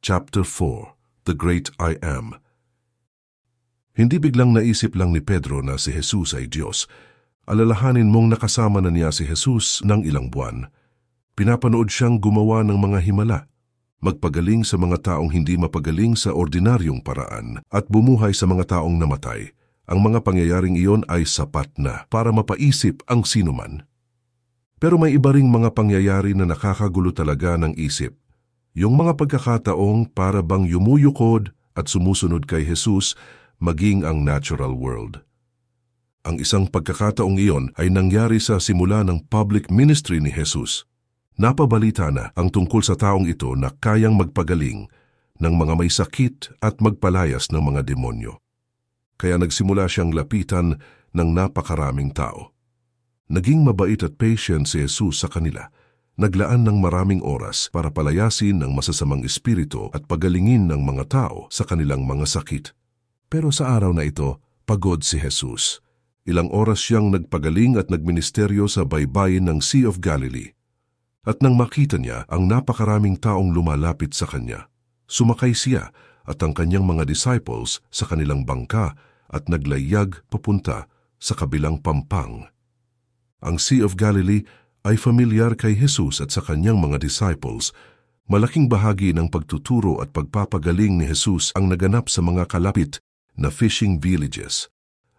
Chapter 4, The Great I Am. Hindi biglang naisip lang ni Pedro na si Jesus ay Diyos. Alalahanin mong nakasama na niya si Jesus ng ilang buwan. Pinapanood siyang gumawa ng mga himala, magpagaling sa mga taong hindi mapagaling sa ordinaryong paraan at bumuhay sa mga taong namatay. Ang mga pangyayaring iyon ay sapat na para mapaisip ang sinuman. Pero may iba ring mga pangyayari na nakakagulo talaga ng isip. Yung mga pagkakataong para bang yumuyukod at sumusunod kay Jesus maging ang natural world. Ang isang pagkakataong iyon ay nangyari sa simula ng public ministry ni Jesus. Napabalita na ang tungkol sa taong ito na kayang magpagaling ng mga may sakit at magpalayas ng mga demonyo. Kaya nagsimula siyang lapitan ng napakaraming tao. Naging mabait at patient si Jesus sa kanila. Naglaan ng maraming oras para palayasin ang masasamang espiritu at pagalingin ng mga tao sa kanilang mga sakit. Pero sa araw na ito, pagod si Jesus. Ilang oras siyang nagpagaling at nagministeryo sa baybayin ng Sea of Galilee. At nang makita niya ang napakaraming taong lumalapit sa kanya, sumakay siya at ang kanyang mga disciples sa kanilang bangka at naglayag papunta sa kabilang pampang. Ang Sea of Galilee ay familiar kay Jesus at sa kanyang mga disciples. Malaking bahagi ng pagtuturo at pagpapagaling ni Jesus ang naganap sa mga kalapit na fishing villages.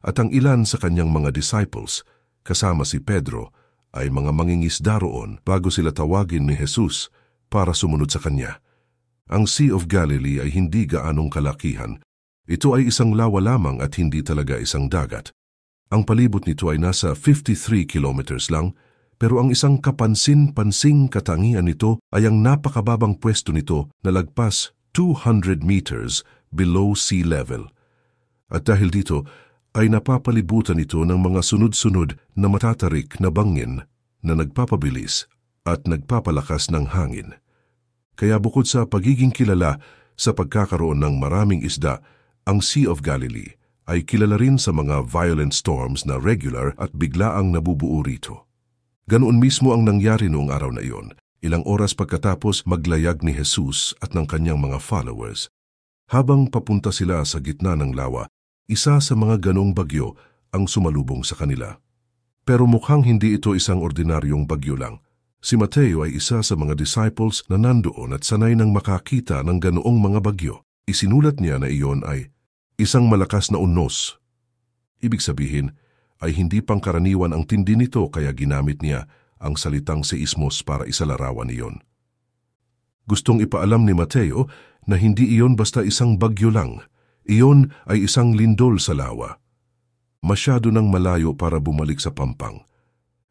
At ang ilan sa kanyang mga disciples, kasama si Pedro, ay mga mangingisda roon bago sila tawagin ni Jesus para sumunod sa kanya. Ang Sea of Galilee ay hindi gaanong kalakihan. Ito ay isang lawa lamang at hindi talaga isang dagat. Ang palibot nito ay nasa 53 kilometers lang, pero ang isang kapansin-pansing katangian nito ay ang napakababang pwesto nito na lagpas 200 meters below sea level. At dahil dito ay napapalibutan ito ng mga sunod-sunod na matatarik na bangin na nagpapabilis at nagpapalakas ng hangin. Kaya bukod sa pagiging kilala sa pagkakaroon ng maraming isda, ang Sea of Galilee ay kilala rin sa mga violent storms na regular at biglaang nabubuo rito. Ganoon mismo ang nangyari noong araw na iyon, ilang oras pagkatapos maglayag ni Jesus at ng kanyang mga followers. Habang papunta sila sa gitna ng lawa, isa sa mga ganong bagyo ang sumalubong sa kanila. Pero mukhang hindi ito isang ordinaryong bagyo lang. Si Mateo ay isa sa mga disciples na nandoon at sanay nang makakita ng ganoong mga bagyo. Isinulat niya na iyon ay isang malakas na unos. Ibig sabihin ay hindi pangkaraniwan ang tindi nito kaya ginamit niya ang salitang seismos para isalarawan iyon. Gustong ipaalam ni Mateo na hindi iyon basta isang bagyo lang. Iyon ay isang lindol sa lawa. Masyado nang malayo para bumalik sa pampang.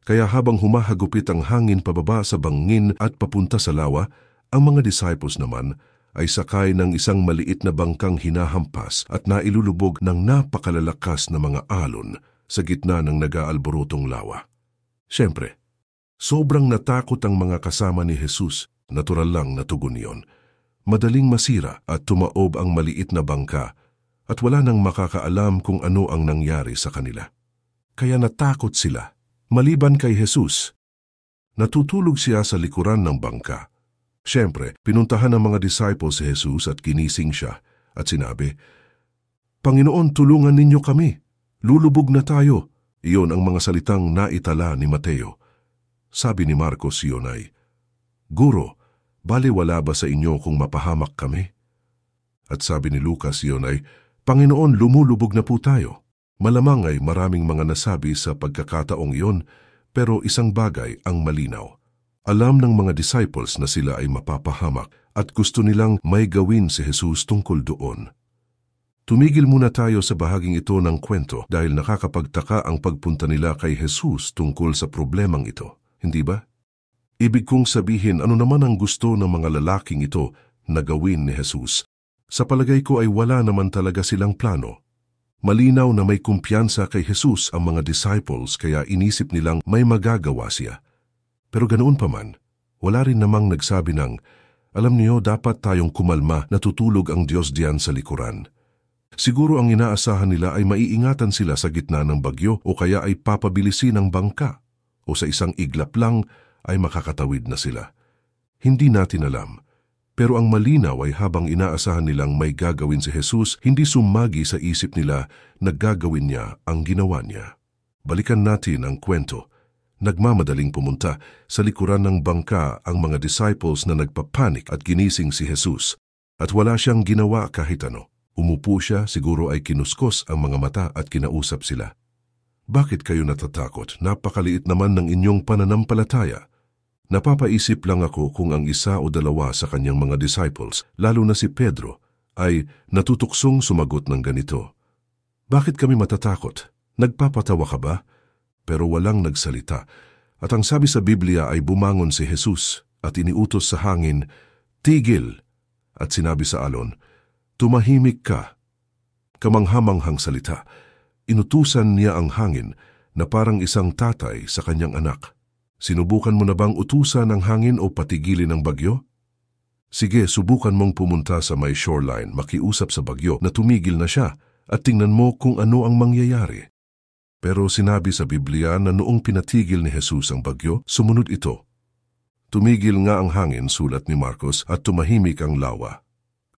Kaya habang humahagupit ang hangin pababa sa bangin at papunta sa lawa, ang mga disciples naman ay sakay ng isang maliit na bangkang hinahampas at nailulubog ng napakalalakas na mga alon sa gitna ng nag-aalborotong lawa. Siyempre, sobrang natakot ang mga kasama ni Jesus. Natural lang na tugon iyon. Madaling masira at tumaob ang maliit na bangka at wala nang makakaalam kung ano ang nangyari sa kanila. Kaya natakot sila. Maliban kay Jesus, natutulog siya sa likuran ng bangka. Siyempre, pinuntahan ng mga disciples si Jesus at ginising siya at sinabi, "Panginoon, tulungan ninyo kami. Lulubog na tayo." Iyon ang mga salitang naitala ni Mateo. Sabi ni Marcos iyon ay, "Guro, baliwala ba sa inyo kung mapahamak kami?" At sabi ni Lucas iyon ay, "Panginoon, lumulubog na po tayo." Malamang ay maraming mga nasabi sa pagkakataong iyon, pero isang bagay ang malinaw. Alam ng mga disciples na sila ay mapapahamak at gusto nilang may gawin si Jesus tungkol doon. Tumigil muna tayo sa bahaging ito ng kwento dahil nakakapagtaka ang pagpunta nila kay Jesus tungkol sa problemang ito, hindi ba? Ibig kong sabihin, ano naman ang gusto ng mga lalaking ito na gawin ni Jesus? Sa palagay ko ay wala naman talaga silang plano. Malinaw na may kumpiyansa kay Jesus ang mga disciples kaya inisip nilang may magagawa siya. Pero ganoon pa man, wala rin namang nagsabi ng, "Alam niyo, dapat tayong kumalma, natutulog ang Diyos diyan sa likuran." Siguro ang inaasahan nila ay maiingatan sila sa gitna ng bagyo o kaya ay papabilisin ang bangka o sa isang iglap lang ay makakatawid na sila. Hindi natin alam. Pero ang malinaw ay habang inaasahan nilang may gagawin si Jesus, hindi sumagi sa isip nila na gagawin niya ang ginawa niya. Balikan natin ang kwento. Nagmamadaling pumunta sa likuran ng bangka ang mga disciples na nagpapanik at ginising si Jesus. At wala siyang ginawa kahit ano. Umupo siya, siguro ay kinuskos ang mga mata at kinausap sila. Bakit kayo natatakot? Napakaliit naman ng inyong pananampalataya. Napapaisip lang ako kung ang isa o dalawa sa kanyang mga disciples, lalo na si Pedro, ay natutuksong sumagot ng ganito. Bakit kami matatakot? Nagpapatawa ka ba? Pero walang nagsalita. At ang sabi sa Biblia ay bumangon si Jesus at iniutos sa hangin, tigil! At sinabi sa alon, tumahimik ka. Kamanghamanghang salita. Inutusan niya ang hangin na parang isang tatay sa kanyang anak. Sinubukan mo na bang utusan ang hangin o patigilin ang bagyo? Sige, subukan mong pumunta sa may shoreline, makiusap sa bagyo na tumigil na siya at tingnan mo kung ano ang mangyayari. Pero sinabi sa Biblia na noong pinatigil ni Jesus ang bagyo, sumunod ito. Tumigil nga ang hangin, sulat ni Marcos, at tumahimik ang lawa.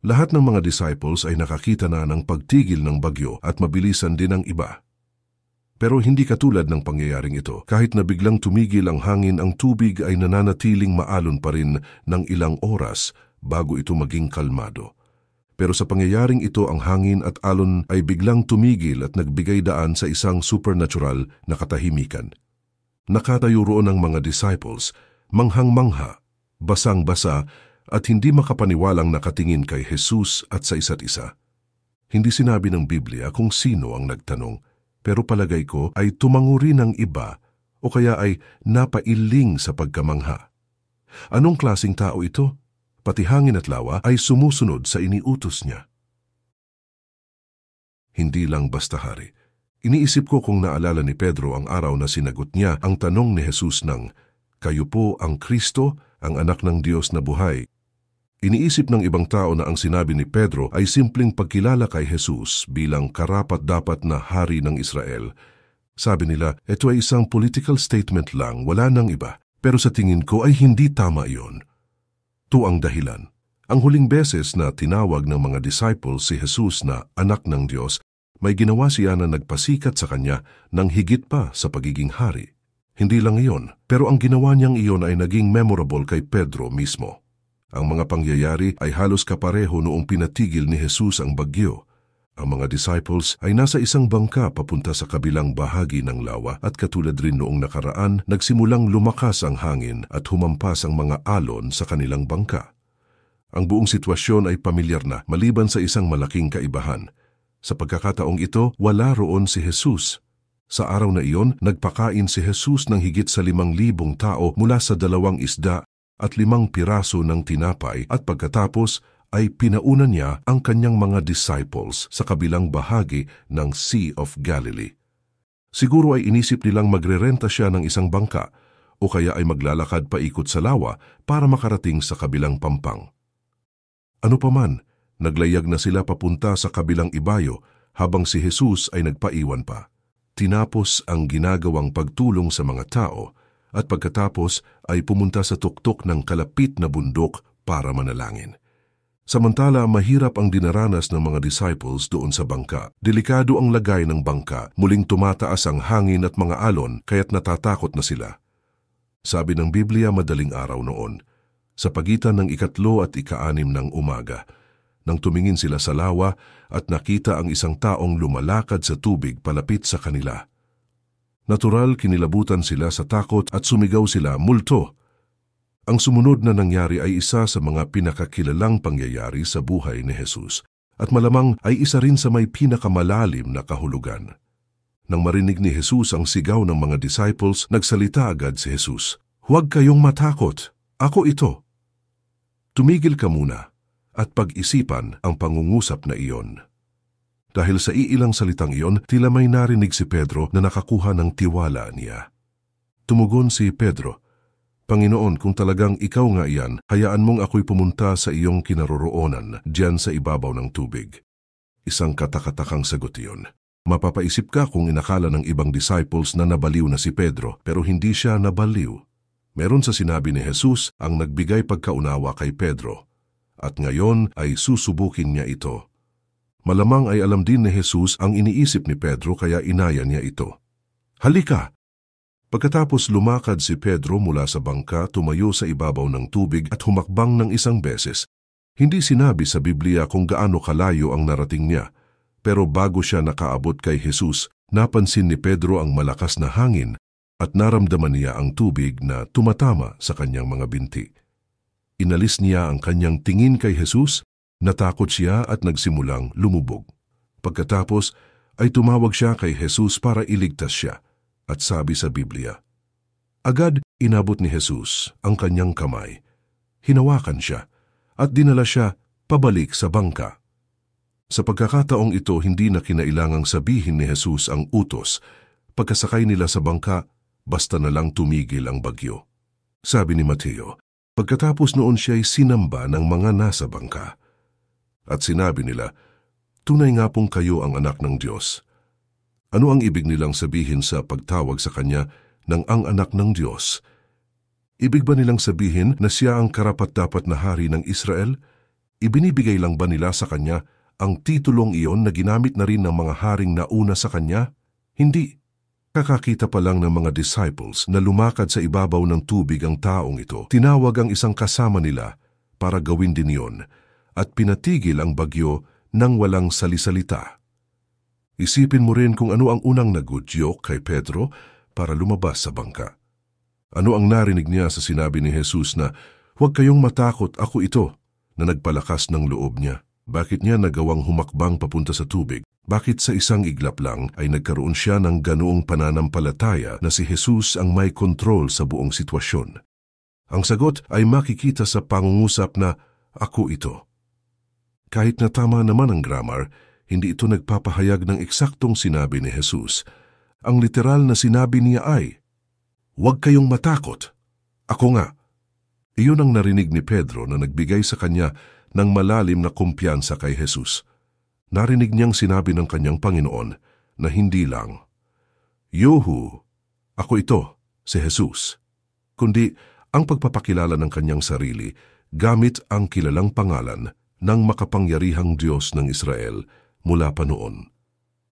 Lahat ng mga disciples ay nakakita na ng pagtigil ng bagyo at mabilisan din ang iba. Pero hindi katulad ng pangyayaring ito. Kahit na biglang tumigil ang hangin, ang tubig ay nananatiling maalon pa rin ng ilang oras bago ito maging kalmado. Pero sa pangyayaring ito, ang hangin at alon ay biglang tumigil at nagbigay daan sa isang supernatural na katahimikan. Nakatayo roon ang mga disciples, manghang-mangha, basang-basa at hindi makapaniwalang nakatingin kay Jesus at sa isa't isa. Hindi sinabi ng Biblia kung sino ang nagtanong. Pero palagay ko ay tumango rin ang iba o kaya ay napailing sa pagkamangha. Anong klasing tao ito? Pati hangin at lawa ay sumusunod sa iniutos niya. Hindi lang basta hari. Iniisip ko kung naalala ni Pedro ang araw na sinagot niya ang tanong ni Jesus ng, kayo po ang Kristo, ang anak ng Diyos na buhay. Iniisip ng ibang tao na ang sinabi ni Pedro ay simpleng pagkilala kay Jesus bilang karapat-dapat na hari ng Israel. Sabi nila, ito ay isang political statement lang, wala nang iba. Pero sa tingin ko ay hindi tama iyon. Ito ang dahilan. Ang huling beses na tinawag ng mga disciples si Jesus na anak ng Diyos, may ginawa siya na nagpasikat sa kanya ng higit pa sa pagiging hari. Hindi lang iyon, pero ang ginawa niyang iyon ay naging memorable kay Pedro mismo. Ang mga pangyayari ay halos kapareho noong pinatigil ni Jesus ang bagyo. Ang mga disciples ay nasa isang bangka papunta sa kabilang bahagi ng lawa at katulad rin noong nakaraan, nagsimulang lumakas ang hangin at humampas ang mga alon sa kanilang bangka. Ang buong sitwasyon ay pamilyar na maliban sa isang malaking kaibahan. Sa pagkakataong ito, wala roon si Jesus. Sa araw na iyon, nagpakain si Jesus ng higit sa 5,000 tao mula sa 2 isda at 5 piraso ng tinapay at pagkatapos ay pinauna niya ang kanyang mga disciples sa kabilang bahagi ng Sea of Galilee. Siguro ay inisip nilang magrerenta siya ng isang bangka o kaya ay maglalakad paikot sa lawa para makarating sa kabilang pampang. Ano paman, naglayag na sila papunta sa kabilang ibayo habang si Jesus ay nagpaiwan pa. Tinapos ang ginagawang pagtulong sa mga tao at pagkatapos ay pumunta sa tuktok ng kalapit na bundok para manalangin. Samantala, mahirap ang dinaranas ng mga disciples doon sa bangka. Delikado ang lagay ng bangka, muling tumataas ang hangin at mga alon kaya't natatakot na sila. Sabi ng Biblia, madaling araw noon, sa pagitan ng 3 at 6 ng umaga, nang tumingin sila sa lawa at nakita ang isang taong lumalakad sa tubig palapit sa kanila. Natural, kinilabutan sila sa takot at sumigaw sila, multo! Ang sumunod na nangyari ay isa sa mga pinakakilalang pangyayari sa buhay ni Jesus at malamang ay isa rin sa may pinakamalalim na kahulugan. Nang marinig ni Jesus ang sigaw ng mga disciples, nagsalita agad si Jesus, huwag kayong matakot, ako ito. Tumigil ka muna at pag-isipan ang pangungusap na iyon. Dahil sa iilang salitang iyon, tila may narinig si Pedro na nakakuha ng tiwala niya. Tumugon si Pedro, Panginoon, kung talagang ikaw nga iyan, hayaan mong ako'y pumunta sa iyong kinaroroonan, diyan sa ibabaw ng tubig. Isang katakatakang sagot iyon. Mapapaisip ka kung inakala ng ibang disciples na nabaliw na si Pedro, pero hindi siya nabaliw. Meron sa sinabi ni Jesus ang nagbigay pagkaunawa kay Pedro. at ngayon ay susubukin niya ito. Malamang ay alam din ni Jesus ang iniisip ni Pedro kaya inaya niya ito. Halika! Pagkatapos lumakad si Pedro mula sa bangka, tumayo sa ibabaw ng tubig at humakbang ng isang beses. Hindi sinabi sa Biblia kung gaano kalayo ang narating niya, pero bago siya nakaabot kay Jesus, napansin ni Pedro ang malakas na hangin at naramdaman niya ang tubig na tumatama sa kanyang mga binti. Inalis niya ang kanyang tingin kay Jesus, natakot siya at nagsimulang lumubog. Pagkatapos ay tumawag siya kay Jesus para iligtas siya at sabi sa Biblia, agad inabot ni Jesus ang kanyang kamay, hinawakan siya at dinala siya pabalik sa bangka. Sa pagkakataong ito, hindi na kinailangang sabihin ni Jesus ang utos. Pagkasakay nila sa bangka, basta na lang tumigil ang bagyo. Sabi ni Mateo, pagkatapos noon siya'y sinamba ng mga nasa bangka. At sinabi nila, tunay nga pong kayo ang anak ng Diyos. Ano ang ibig nilang sabihin sa pagtawag sa kanya ng ang anak ng Diyos? Ibig ba nilang sabihin na siya ang karapat-dapat na hari ng Israel? Ibinibigay lang ba nila sa kanya ang titulong iyon na ginamit na rin ng mga haring nauna sa kanya? Hindi. Kakakita pa lang ng mga disciples na lumakad sa ibabaw ng tubig ang taong ito. Tinawag ang isang kasama nila para gawin din iyon at pinatigil ang bagyo nang walang salisalita. Isipin mo rin kung ano ang unang nagudyok kay Pedro para lumabas sa bangka. Ano ang narinig niya sa sinabi ni Jesus na, huwag kayong matakot, ako ito, na nagpalakas ng loob niya? Bakit niya nagawang humakbang papunta sa tubig? Bakit sa isang iglap lang ay nagkaroon siya ng ganoong pananampalataya na si Jesus ang may kontrol sa buong sitwasyon? Ang sagot ay makikita sa pangungusap na, ako ito. Kahit na tama naman ang grammar, hindi ito nagpapahayag ng eksaktong sinabi ni Jesus. Ang literal na sinabi niya ay, huwag kayong matakot, ako nga. Iyon ang narinig ni Pedro na nagbigay sa kanya ng malalim na kumpiyansa kay Jesus. Narinig niyang sinabi ng kanyang Panginoon na hindi lang, Yuhu, ako ito, si Jesus, kundi ang pagpapakilala ng kanyang sarili gamit ang kilalang pangalan ng makapangyarihang Diyos ng Israel mula pa noon.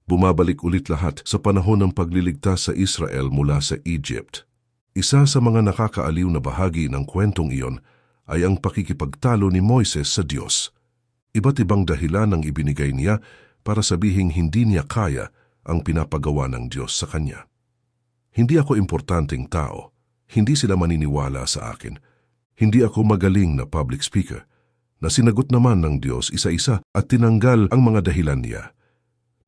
Bumabalik ulit lahat sa panahon ng pagliligtas sa Israel mula sa Egypt. Isa sa mga nakakaaliw na bahagi ng kwentong iyon ay ang pakikipagtalo ni Moises sa Diyos. Iba't ibang dahilan ang ibinigay niya para sabihing hindi niya kaya ang pinapagawa ng Diyos sa kanya. Hindi ako importanteng tao. Hindi sila maniniwala sa akin. Hindi ako magaling na public speaker. Na sinagot naman ng Diyos isa-isa at tinanggal ang mga dahilan niya.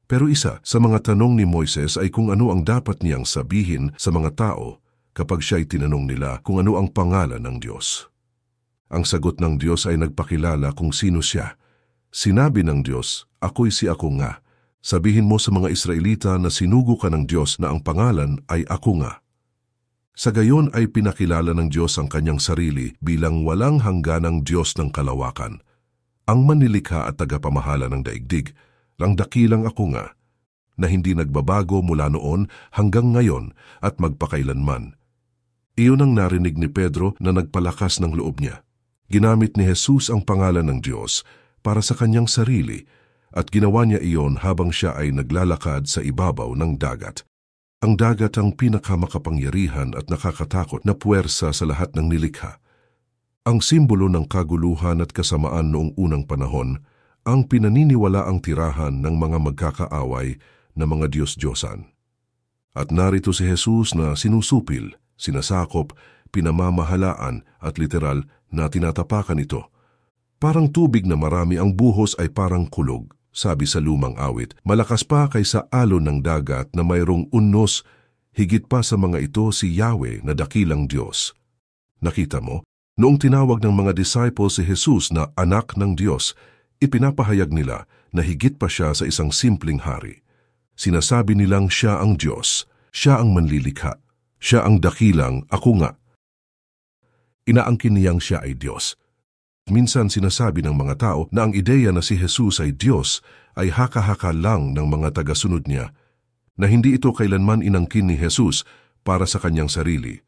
Pero isa sa mga tanong ni Moises ay kung ano ang dapat niyang sabihin sa mga tao kapag siya'y tinanong nila kung ano ang pangalan ng Diyos. Ang sagot ng Diyos ay nagpakilala kung sino siya. Sinabi ng Diyos, ako'y si ako nga. Sabihin mo sa mga Israelita na sinugo ka ng Diyos na ang pangalan ay ako nga. Sa gayon ay pinakilala ng Diyos ang kanyang sarili bilang walang hangganang Diyos ng kalawakan. Ang manlilikha at tagapamahala ng daigdig, ang dakilang ako nga, na hindi nagbabago mula noon hanggang ngayon at magpakailanman. Iyon ang narinig ni Pedro na nagpalakas ng loob niya. Ginamit ni Jesus ang pangalan ng Diyos para sa kanyang sarili at ginawa niya iyon habang siya ay naglalakad sa ibabaw ng dagat. Ang dagat ang pinakamakapangyarihan at nakakatakot na puwersa sa lahat ng nilikha. Ang simbolo ng kaguluhan at kasamaan noong unang panahon, ang pinaniniwalaang tirahan ng mga magkakaaway na mga Diyos-Diyosan. At narito si Jesus na sinusupil, sinasakop, pinamamahalaan at literal na tinatapakan ito. Parang tubig na marami ang buhos ay parang kulog. Sabi sa lumang awit, malakas pa kaysa alon ng dagat na mayroong unnos, higit pa sa mga ito si Yahweh na dakilang Diyos. Nakita mo, noong tinawag ng mga disciples si Jesus na anak ng Diyos, ipinapahayag nila na higit pa siya sa isang simpleng hari. Sinasabi nilang siya ang Diyos, siya ang manlilikha, siya ang dakilang ako nga. Inaangkin niyang siya ay Diyos. Minsan sinasabi ng mga tao na ang ideya na si Jesus ay Diyos ay haka-haka lang ng mga tagasunod niya, na hindi ito kailanman inangkin ni Jesus para sa kanyang sarili,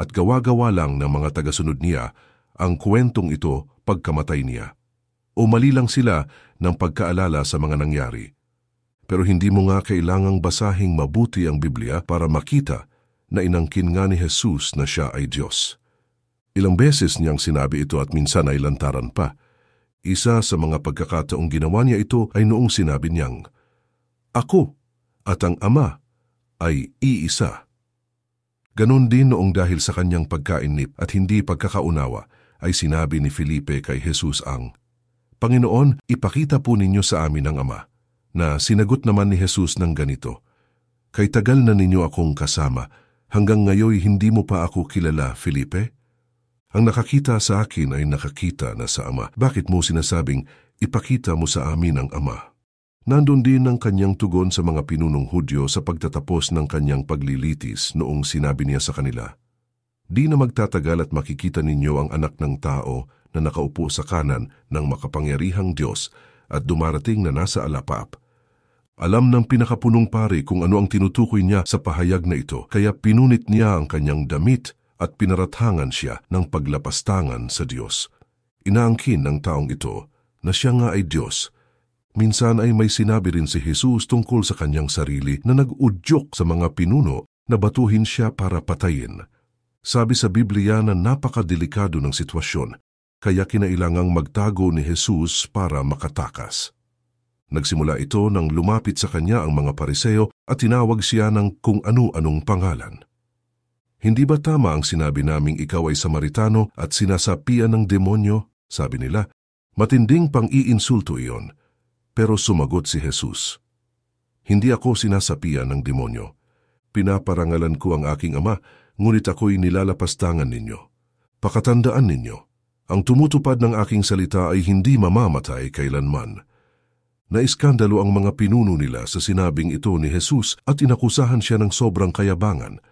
at gawa-gawa lang ng mga tagasunod niya ang kwentong ito pagkamatay niya. o mali lang sila ng pagkaalala sa mga nangyari. Pero hindi mo nga kailangang basahing mabuti ang Biblia para makita na inangkin nga ni Jesus na siya ay Diyos. Ilang beses niyang sinabi ito at minsan ay lantaran pa. Isa sa mga pagkakataong ginawa niya ito ay noong sinabi niyang, "Ako at ang Ama ay iisa." Ganon din noong dahil sa kanyang pagkainip at hindi pagkakaunawa ay sinabi ni Felipe kay Jesus ang, "Panginoon, ipakita po ninyo sa amin ang Ama." Na sinagot naman ni Jesus ng ganito, "Kay tagal na ninyo akong kasama, hanggang ngayon hindi mo pa ako kilala, Felipe? Ang nakakita sa akin ay nakakita na sa Ama. Bakit mo sinasabing, ipakita mo sa amin ang Ama?" Nandun din ang kanyang tugon sa mga pinunong Hudyo sa pagtatapos ng kanyang paglilitis noong sinabi niya sa kanila, "Di na magtatagal at makikita ninyo ang anak ng tao na nakaupo sa kanan ng makapangyarihang Diyos at dumarating na nasa alapap." Alam ng pinakapunong pari kung ano ang tinutukoy niya sa pahayag na ito, kaya pinunit niya ang kanyang damit at pinaratangan siya ng paglapastangan sa Diyos. Inaangkin ng taong ito na siya nga ay Diyos. Minsan ay may sinabi rin si Jesus tungkol sa kanyang sarili na nag-udyok sa mga pinuno na batuhin siya para patayin. Sabi sa Biblia na napakadelikado ng sitwasyon, kaya kinailangang magtago ni Jesus para makatakas. Nagsimula ito nang lumapit sa kanya ang mga Pariseo at tinawag siya ng kung ano-anong pangalan. "Hindi ba tama ang sinabi naming ikaw ay Samaritano at sinasapian ng demonyo?" sabi nila. Matinding pang-iinsulto iyon. Pero sumagot si Jesus, "Hindi ako sinasapian ng demonyo. Pinaparangalan ko ang aking Ama, ngunit ako'y nilalapastangan ninyo. Pakatandaan ninyo, ang tumutupad ng aking salita ay hindi mamamatay kailanman." Naiskandalo ang mga pinuno nila sa sinabing ito ni Jesus at inakusahan siya ng sobrang kayabangan.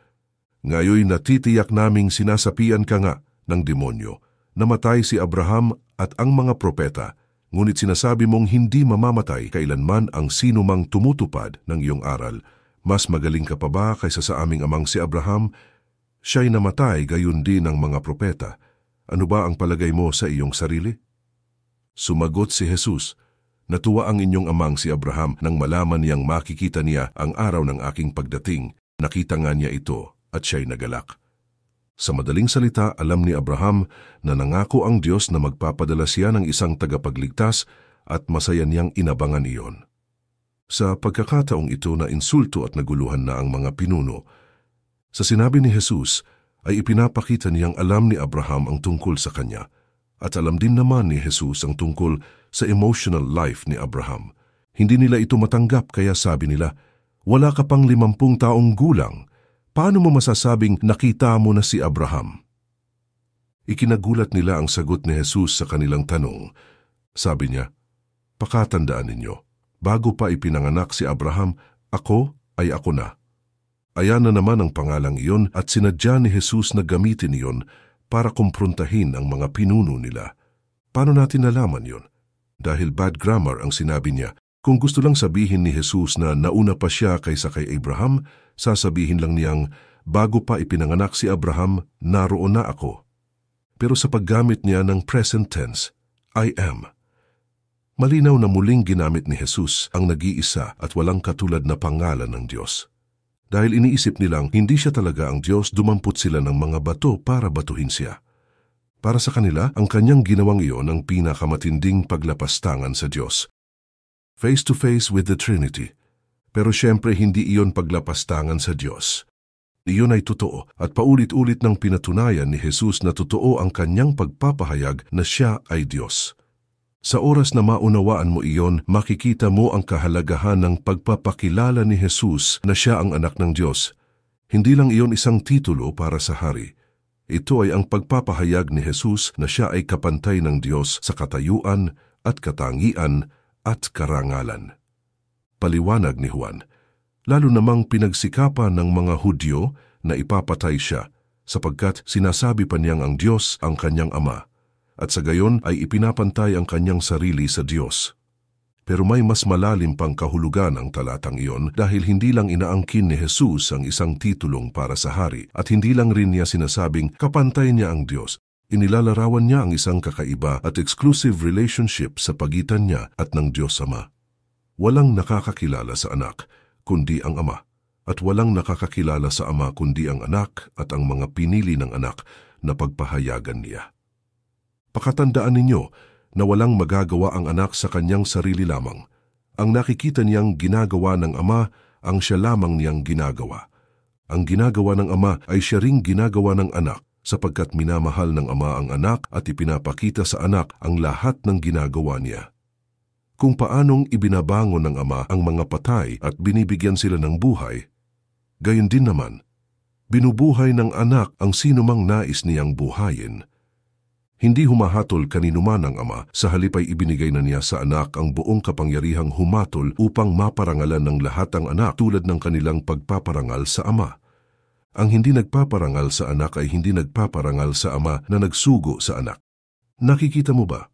"Ngayon natitiyak naming sinasapian ka nga ng demonyo. Namatay si Abraham at ang mga propeta, ngunit sinasabi mong hindi mamamatay kailanman ang sino mang tumutupad ng iyong aral. Mas magaling ka pa ba kaysa sa aming amang si Abraham? Siya'y namatay gayon din ang mga propeta. Ano ba ang palagay mo sa iyong sarili?" Sumagot si Jesus, "Natuwa ang inyong amang si Abraham nang malaman niyang makikita niya ang araw ng aking pagdating. Nakita nga niya ito at siya'y nagalak." Sa madaling salita, alam ni Abraham na nangako ang Diyos na magpapadala siya ng isang tagapagligtas at masaya niyang inabangan iyon. Sa pagkakataong ito na insulto at naguluhan na ang mga pinuno, sa sinabi ni Jesus ay ipinapakita niyang alam ni Abraham ang tungkol sa kanya. At alam din naman ni Jesus ang tungkol sa emotional life ni Abraham. Hindi nila ito matanggap kaya sabi nila, "Wala ka pang 50 taong gulang. Paano mo masasabing nakita mo na si Abraham?" Ikinagulat nila ang sagot ni Jesus sa kanilang tanong. Sabi niya, "Pakatandaan ninyo, bago pa ipinanganak si Abraham, ako ay ako na." Ayan na naman ang pangalang iyon at sinadya ni Jesus na gamitin iyon para kumprontahin ang mga pinuno nila. Paano natin nalaman yun? Dahil bad grammar ang sinabi niya. Kung gusto lang sabihin ni Jesus na nauna pa siya kaysa kay Abraham, sasabihin lang niyang, "Bago pa ipinanganak si Abraham, naroon na ako." Pero sa paggamit niya ng present tense, I am. Malinaw na muling ginamit ni Jesus ang nag-iisa at walang katulad na pangalan ng Diyos. Dahil iniisip nilang hindi siya talaga ang Diyos, dumampot sila ng mga bato para batuhin siya. Para sa kanila, ang kanyang ginawang iyon ang pinakamatinding paglapastangan sa Diyos. Face to face with the Trinity. Pero syempre hindi iyon paglapastangan sa Diyos. Iyon ay totoo at paulit-ulit nang pinatunayan ni Jesus na totoo ang kanyang pagpapahayag na siya ay Diyos. Sa oras na maunawaan mo iyon, makikita mo ang kahalagahan ng pagpapakilala ni Jesus na siya ang anak ng Diyos. Hindi lang iyon isang titulo para sa hari. Ito ay ang pagpapahayag ni Jesus na siya ay kapantay ng Diyos sa katayuan at katangian at karangalan. Paliwanag ni Juan, lalo namang pinagsikapan ng mga Hudyo na ipapatay siya sapagkat sinasabi pa niyang ang Diyos ang kanyang ama. At sa gayon ay ipinapantay ang kanyang sarili sa Diyos. Pero may mas malalim pang kahulugan ang talatang iyon dahil hindi lang inaangkin ni Jesus ang isang titulong para sa hari at hindi lang rin niya sinasabing kapantay niya ang Diyos. Inilalarawan niya ang isang kakaiba at exclusive relationship sa pagitan niya at ng Diyos Ama. Walang nakakakilala sa anak, kundi ang Ama. At walang nakakakilala sa Ama kundi ang anak at ang mga pinili ng anak na pagpahayagan niya. Pakatandaan ninyo na walang magagawa ang anak sa kanyang sarili lamang. Ang nakikita niyang ginagawa ng Ama, ang siya lamang niyang ginagawa. Ang ginagawa ng Ama ay siya ring ginagawa ng anak, sapagkat minamahal ng Ama ang anak at ipinapakita sa anak ang lahat ng ginagawa niya. Kung paanong ibinabangon ng Ama ang mga patay at binibigyan sila ng buhay, gayon din naman, binubuhay ng anak ang sinumang nais niyang buhayin. Hindi humahatol kaninuman ang Ama, sa halip ay ibinigay na niya sa anak ang buong kapangyarihang humatol upang maparangalan ng lahat ang anak tulad ng kanilang pagpaparangal sa Ama. Ang hindi nagpaparangal sa anak ay hindi nagpaparangal sa Ama na nagsugo sa anak. Nakikita mo ba?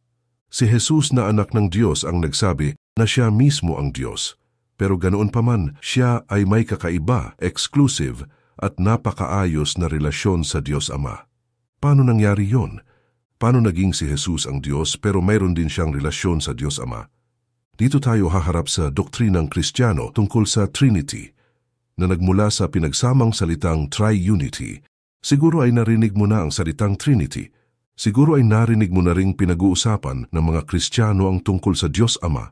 Si Jesus na anak ng Diyos ang nagsabi na siya mismo ang Diyos. Pero ganoon pa man, siya ay may kakaiba, exclusive, at napakaayos na relasyon sa Diyos Ama. Paano nangyari yon? Paano naging si Jesus ang Diyos pero mayroon din siyang relasyon sa Diyos Ama? Dito tayo haharap sa doktrinang Kristiyano tungkol sa Trinity, na nagmula sa pinagsamang salitang Triunity. Siguro ay narinig mo na ang salitang Trinity. Siguro ay narinig mo na ring pinag-uusapan ng mga Kristiyano ang tungkol sa Diyos Ama,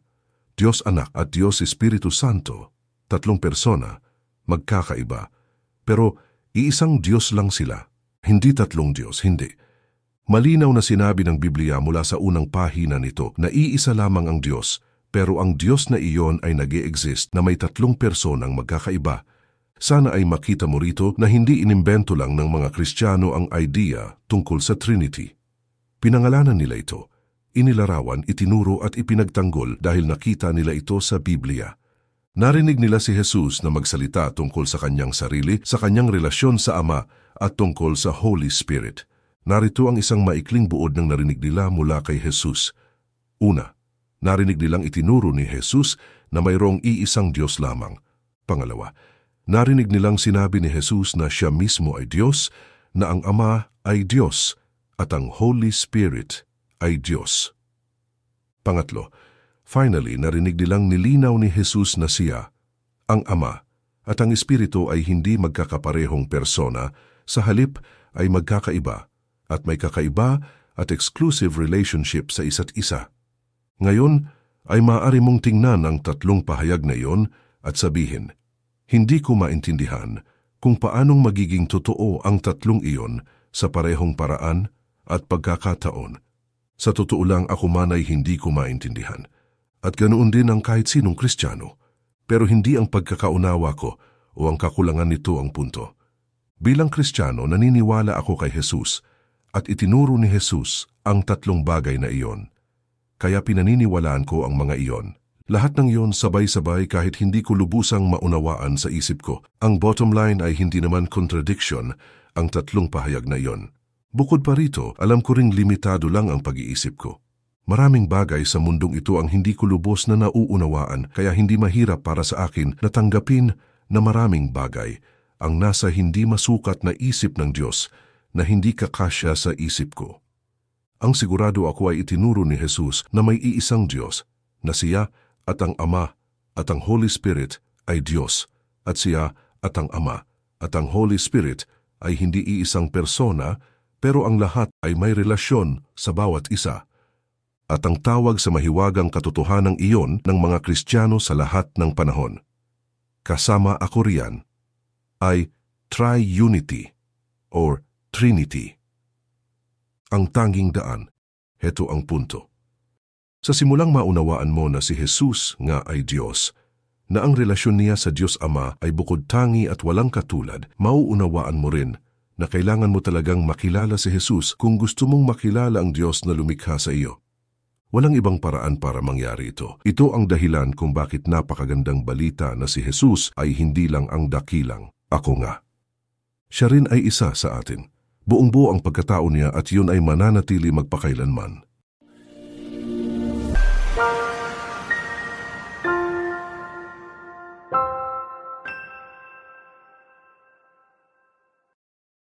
Diyos Anak at Diyos Espiritu Santo, tatlong persona, magkakaiba. Pero iisang Diyos lang sila, hindi tatlong Diyos, hindi. Malinaw na sinabi ng Biblia mula sa unang pahina nito na iisa lamang ang Diyos, pero ang Diyos na iyon ay nag-e-exist na may tatlong personang magkakaiba. Sana ay makita mo rito na hindi inimbento lang ng mga Kristiyano ang idea tungkol sa Trinity. Pinangalanan nila ito, inilarawan, itinuro at ipinagtanggol dahil nakita nila ito sa Biblia. Narinig nila si Jesus na magsalita tungkol sa kanyang sarili, sa kanyang relasyon sa Ama at tungkol sa Holy Spirit. Narito ang isang maikling buod ng narinig nila mula kay Jesus. Una, narinig nilang itinuro ni Jesus na mayroong iisang Diyos lamang. Pangalawa, narinig nilang sinabi ni Jesus na siya mismo ay Diyos, na ang Ama ay Diyos, at ang Holy Spirit ay Diyos. Pangatlo, finally, narinig nilang nilinaw ni Jesus na siya, ang Ama, at ang Espiritu ay hindi magkakaparehong persona, sa halip ay magkakaiba, at may kakaiba at exclusive relationship sa isa't isa. Ngayon ay maaari mong tingnan ang tatlong pahayag na iyon at sabihin, hindi ko maintindihan kung paanong magiging totoo ang tatlong iyon sa parehong paraan at pagkakataon. Sa totoo lang ako man ay hindi ko maintindihan. At ganoon din ang kahit sinong Kristiyano. Pero hindi ang pagkakaunawa ko o ang kakulangan nito ang punto. Bilang Kristiyano, naniniwala ako kay Jesus at itinuro ni Jesus ang tatlong bagay na iyon. Kaya pinaniniwalaan ko ang mga iyon. Lahat ng iyon sabay-sabay kahit hindi ko lubusang maunawaan sa isip ko. Ang bottom line ay hindi naman contradiction ang tatlong pahayag na iyon. Bukod pa rito, alam ko ring limitado lang ang pag-iisip ko. Maraming bagay sa mundong ito ang hindi ko lubos na nauunawaan kaya hindi mahirap para sa akin na tanggapin na maraming bagay ang nasa hindi masukat na isip ng Diyos na hindi kakasya sa isip ko. Ang sigurado ako ay itinuro ni Jesus na may iisang Diyos, na siya at ang Ama at ang Holy Spirit ay Diyos, at siya at ang Ama at ang Holy Spirit ay hindi iisang persona, pero ang lahat ay may relasyon sa bawat isa. At ang tawag sa mahiwagang katotohanan iyon ng mga Kristiyano sa lahat ng panahon, kasama ako riyan, ay Triunity or Trinity. Ang tanging daan, heto ang punto. Sa simulang maunawaan mo na si Jesus nga ay Diyos, na ang relasyon niya sa Diyos Ama ay bukod tangi at walang katulad, mauunawaan mo rin na kailangan mo talagang makilala si Jesus kung gusto mong makilala ang Diyos na lumikha sa iyo. Walang ibang paraan para mangyari ito. Ito ang dahilan kung bakit napakagandang balita na si Jesus ay hindi lang ang dakilang, ako nga. Siya rin ay isa sa atin. Buong-buo ang pagkatao niya at yun ay mananatili magpakailanman.